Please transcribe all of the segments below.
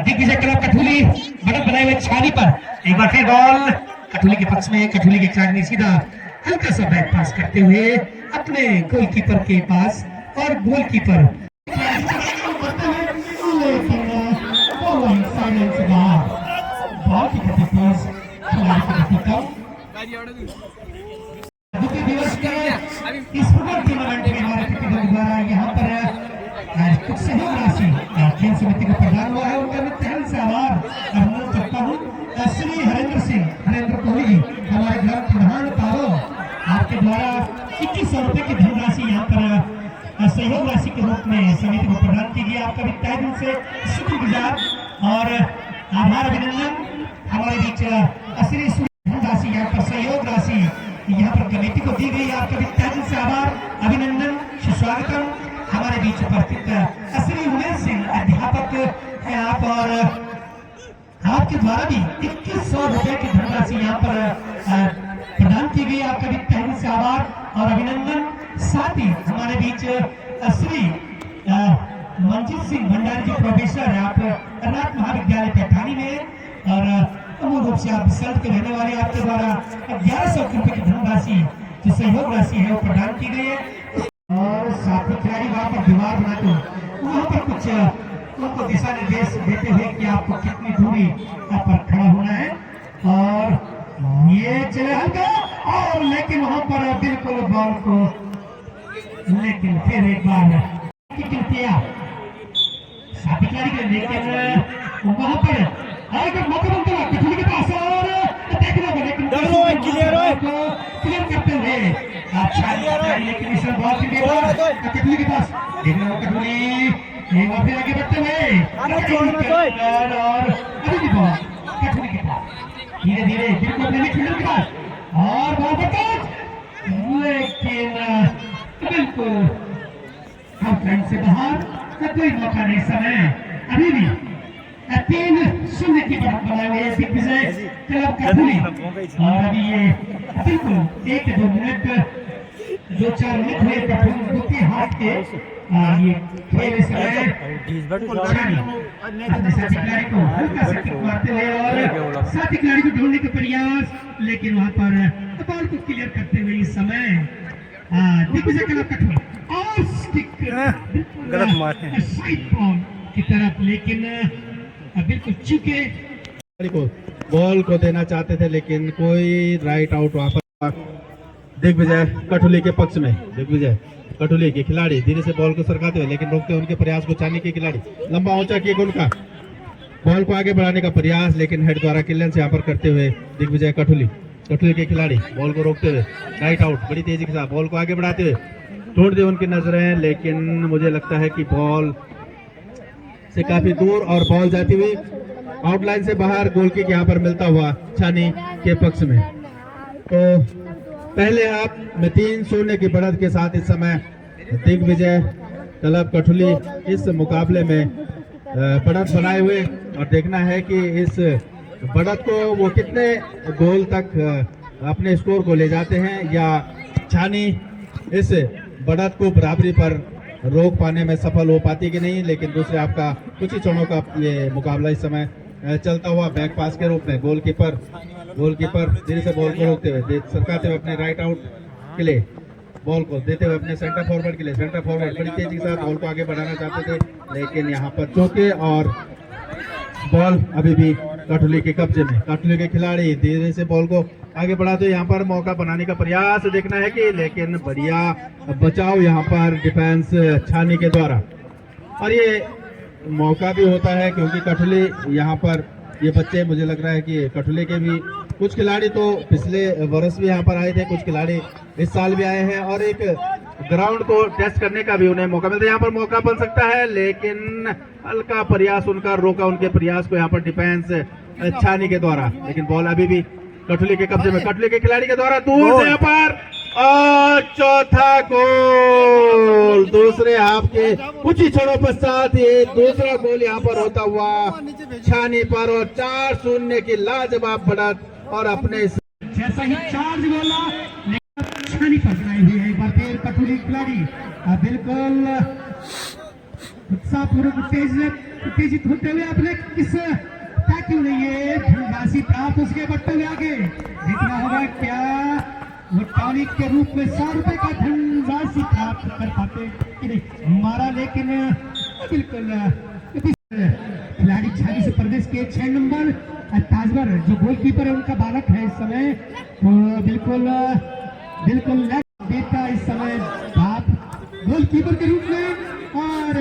Digvijay club कठुली बढ़त बनाए हुए छानी पर एक बार फिर बॉल कठुली के पक्ष में। कठुली के खिलाड़ी ने सीधा हल्का सा बैक पास करते हुए अपने गोलकीपर के पास और गोलकीपर द्वितीय दिवस के इस फुटबॉल टूर्नामेंट में हमारे क्रिकेट द्वारा यहाँ पर कुछ सहयोग राशि खेल समिति को प्रदान हुआ है। उनका मैं तहे से आभार अनुरोध करता हूँ। श्री हरेंद्र कोहली जी हमारे ग्राम प्रधान तारो आपके द्वारा 2100 रुपए की धनराशि यहाँ पर सहयोग राशि के रूप में समिति को प्रदान की गई। आपका भी तहे दिल से शुक्रगुजार और आभार अभिनंदन। हमारे बीच श्री धनराशि यहाँ पर सहयोग राशि यहाँ पर कमेटी को दी गई। आपका भी तहे दिल से आभार अभिनंदन सुस्वागतम। हमारे बीच उपस्थित श्री उमेश सिंह अध्यापक है आप और आपके द्वारा भी 2100 रुपए की धनराशि यहाँ पर प्रदान की गई। आपका भी तहे दिल से आभार और अभिनंदन। साथ ही हमारे बीच श्री मंजीत सिंह भंडारी जी प्रोफेसर है आप कर्नाटक महाविद्यालय पैठानी में और मूल रूप से आप सल्ट के रहने वाले। आपके द्वारा 1100 रुपए की धनराशि जो सहयोग राशि है वो प्रदान की गई है। और साथी खिलाड़ी वहाँ पर दीवार बनाते वहाँ पर कुछ उनको दिशा निर्देश देते हुए कि आपको कितनी दूरी पर खड़ा होना है। और ये चले हल्का और लेकिन वहाँ पर बिल्कुल बॉल को लेकिन फिर एक बार साथी खिलाड़ी के लेकिन वहाँ पर एक मौका बनता है कठुली के पास और लेकिन क्लियर करते हुए अच्छा लेकिन इस बॉल कठुली के पास कठुली एक बार फिर आगे बढ़ते हुए और अभी भी बॉल कठुली के पास धीरे धीरे बिल्कुल अपने फील्डर के पास और बॉल पर लेकिन बिल्कुल फ्रंट से बाहर कोई मौका नहीं। समय अभी भी 3-0 की बढ़त बनाए हुए दिग्विजय क्लब कठुली और अभी ये बिल्कुल 1-2 मिनट 2-4 मिनट हुए द्वितीय हाथ के ये खेल समय अपने साथी खिलाड़ी को हल्का सा किक मारते हुए और साथी खिलाड़ी को ढूंढने का प्रयास लेकिन वहां पर बॉल को क्लियर करते हुए इस समय दिग्विजय क्लब कठुली और गलत मारे साइड बॉल की तरफ लेकिन बिल्कुल चुके बॉल को देना चाहते थे लेकिन कोई राइट आउट वहां पर दिग्विजय कठुली के पक्ष में। दिग्विजय कठुली के खिलाड़ी धीरे से बॉल को सरकाते हुए लेकिन रोकते उनके प्रयास को चाहने के खिलाड़ी लंबा ऊंचा किए उनका बॉल को आगे बढ़ाने का प्रयास लेकिन हेड द्वारा क्लियरेंस यहाँ पर करते हुए दिग्विजय कठुली के खिलाड़ी बॉल को रोकते हुए राइट आउट बड़ी तेजी के साथ बॉल को आगे बढ़ाते हुए तोड़ दे उनकी नजरें लेकिन मुझे लगता है कि बॉल से काफी दूर और बॉल जाती हुई आउटलाइन से बाहर गोल किक यहाँ पर मिलता हुआ छानी के पक्ष में। तो पहले हाफ में 3-0 की बढ़त के साथ इस समय दिग्विजय क्लब कठुली इस मुकाबले में बढ़त बनाए हुए और देखना है कि इस बढ़त को वो कितने गोल तक अपने स्कोर को ले जाते हैं या छानी इस बढ़त को बराबरी पर रोक पाने में सफल हो पाती कि नहीं। लेकिन दूसरे आपका कुछ ही क्षणों का ये मुकाबला इस समय चलता हुआ बैक पास के रूप में गोलकीपर धीरे से बॉल को रोकते हुए सरकाते हुए अपने राइट आउट के लिए बॉल को देते हुए अपने सेंटर फॉरवर्ड के लिए सेंटर फॉरवर्ड बड़ी तेजी के साथ बॉल को आगे बढ़ाना चाहते थे लेकिन यहाँ पर चौके और बॉल अभी भी कठुली के कब्जे में। कठुली के खिलाड़ी धीरे से बॉल को आगे बढ़ाते यहाँ पर मौका बनाने का प्रयास देखना है कि लेकिन बढ़िया बचाव यहाँ पर डिफेंस छानी के द्वारा और ये मौका भी होता है क्योंकि कठुली यहाँ पर ये बच्चे मुझे लग रहा है कि कठुली के भी कुछ खिलाड़ी तो पिछले वर्ष भी यहाँ पर आए थे, कुछ खिलाड़ी इस साल भी आए हैं और एक ग्राउंड को टेस्ट करने का भी उन्हें मौका मिलता है। यहाँ पर मौका बन सकता है लेकिन हल्का प्रयास उनका रोका उनके प्रयास को यहाँ पर डिफेंस छानी के द्वारा लेकिन बॉल अभी भी कठुली के कब्जे में कठुली के खिलाड़ी के द्वारा दूर से यहाँ पर और चौथा गोल दूसरे हाफ के कुछ ही क्षणों पश्चात ये दूसरा गोल यहाँ पर होता हुआ छानी पर और 4-0 की लाजवाब बढ़त और अपने जैसा ही चार्ज बोला छानी पर बनाई हुई है। एक बार फिर कठुली खिलाड़ी बिल्कुल उत्साहपूर्वक तेज उत्तेजित होते हुए अपने किस क्यों नहीं है धनराशि प्राप्त उसके बट्टे में आगे देखना होगा क्या वो टॉनिक के रूप में 100 रुपए का धनराशि प्राप्त कर पाते कि नहीं हमारा, लेकिन बिल्कुल खिलाड़ी 26 प्रदेश के 6 नंबर ताजवर जो गोलकीपर है उनका बालक है इस समय, वो बिल्कुल बेटा इस समय बाप गोलकीपर के रूप में और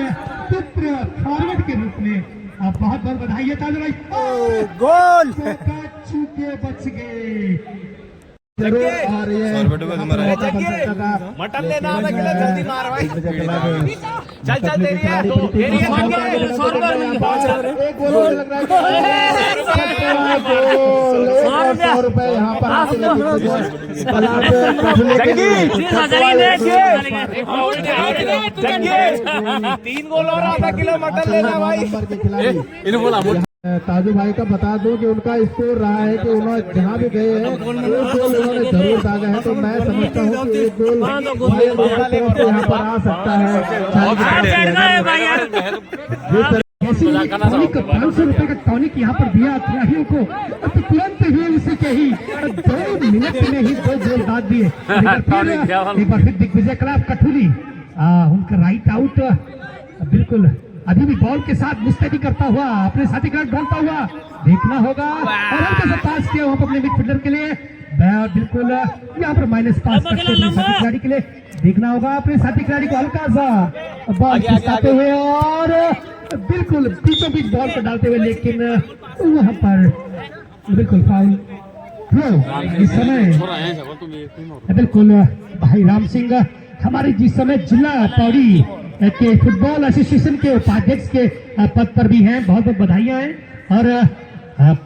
पुत्र फॉरवर्ड के रूप में। बहुत बहुत बधाई है ताजवर भाई, गोल चूके बच गए जरूर। और ये मटन लेना आधा किलो जल्दी मार भाई, चल चल दे रही है एक गोल लग रहा है 100 रुपए यहाँ पर तीन गोल और आधा किलो मटन लेना भाई। ताजू भाई का बता दूं कि उनका स्कोर रहा है कि उन्होंने जहाँ भी गए हैं एक गोल उन्होंने जरूर दागा है, तो मैं समझता हूँ कि एक गोल यहाँ पर आ सकता है। 500 रुपए का टॉनिक यहाँ पर दिया खिलाड़ियों को, तो तुरंत ही उसी के ही 2 मिनट में ही 2 गोल दाग दिए। एक बार फिर दिग्विजय क्लब कठुली उनका राइट आउट बिल्कुल अभी भी बॉल के साथ मुस्तैदी करता हुआ अपने साथी खिलाड़ी ढूंढता हुआ देखना होगा, और हल्का सा पास किया वहां पर अपने मिडफील्डर के लिए बिल्कुल यहाँ पर माइनस पास साथी खिलाड़ी के लिए देखना होगा अपने साथी खिलाड़ी को हल्का सा बॉल खिसकाते हुए और बिल्कुल बीचों बीच बॉल को डालते हुए, लेकिन वहां पर बिल्कुल फाउल थ्रो। इस समय बिल्कुल भाई राम सिंह हमारे जिस समय जिला पौड़ी के फुटबॉल एसोसिएशन के उपाध्यक्ष के पद पर भी हैं, बहुत बहुत बधाइयां हैं। और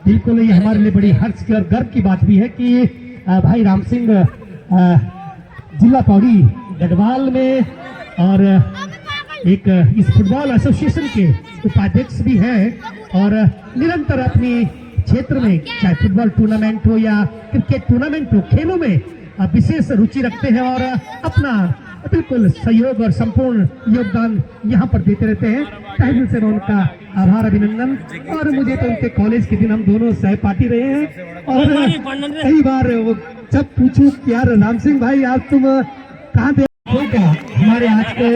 बिल्कुल ये हमारे लिए बड़ी हर्ष की और गर्व की बात भी है कि भाई राम सिंह जिला पौड़ी गढ़वाल में और एक इस फुटबॉल एसोसिएशन के उपाध्यक्ष भी हैं और निरंतर अपनी क्षेत्र में चाहे फुटबॉल टूर्नामेंट हो या क्रिकेट टूर्नामेंट हो, खेलों में विशेष रुचि रखते हैं और अपना बिल्कुल सहयोग और संपूर्ण योगदान यहाँ पर देते रहते हैं। तहे दिल से मैं उनका आभार अभिनंदन, और मुझे तो उनके कॉलेज के दिन हम दोनों सहपाठी रहे हैं और कई बार वो जब पूछूं कि यार राम सिंह भाई आज तुम कहाँ होगा, हमारे आज के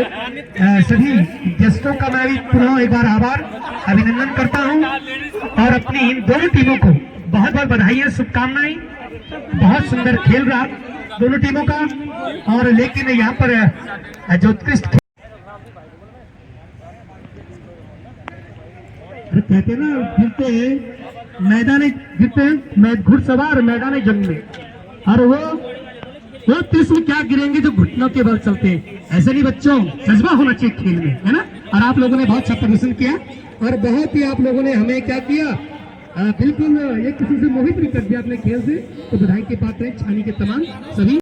सभी गेस्टों का मैं भी पुनः एक बार आभार अभिनंदन करता हूँ और अपनी इन दोनों टीमों को बहुत बहुत बधाई, शुभकामनाएं। बहुत सुंदर खेल रहा दोनों टीमों का, और लेकिन यहाँ पर जो उत्कृष्ट कहते ना गिरते हैं मैदान गिरते हैं घुड़सवार मैदान जंग में, और वो त्रिशूल क्या गिरेंगे जो घुटनों के बल चलते हैं। ऐसे नहीं बच्चों, जज्बा होना चाहिए खेल में, है ना। और आप लोगों ने बहुत अच्छा प्रदर्शन किया और बहुत ही आप लोगों ने हमें क्या किया, बिल्कुल ये किसी से मोहित भी कर दिया अपने खेल से, तो बधाई के पात्र हैं छानी के तमाम सभी।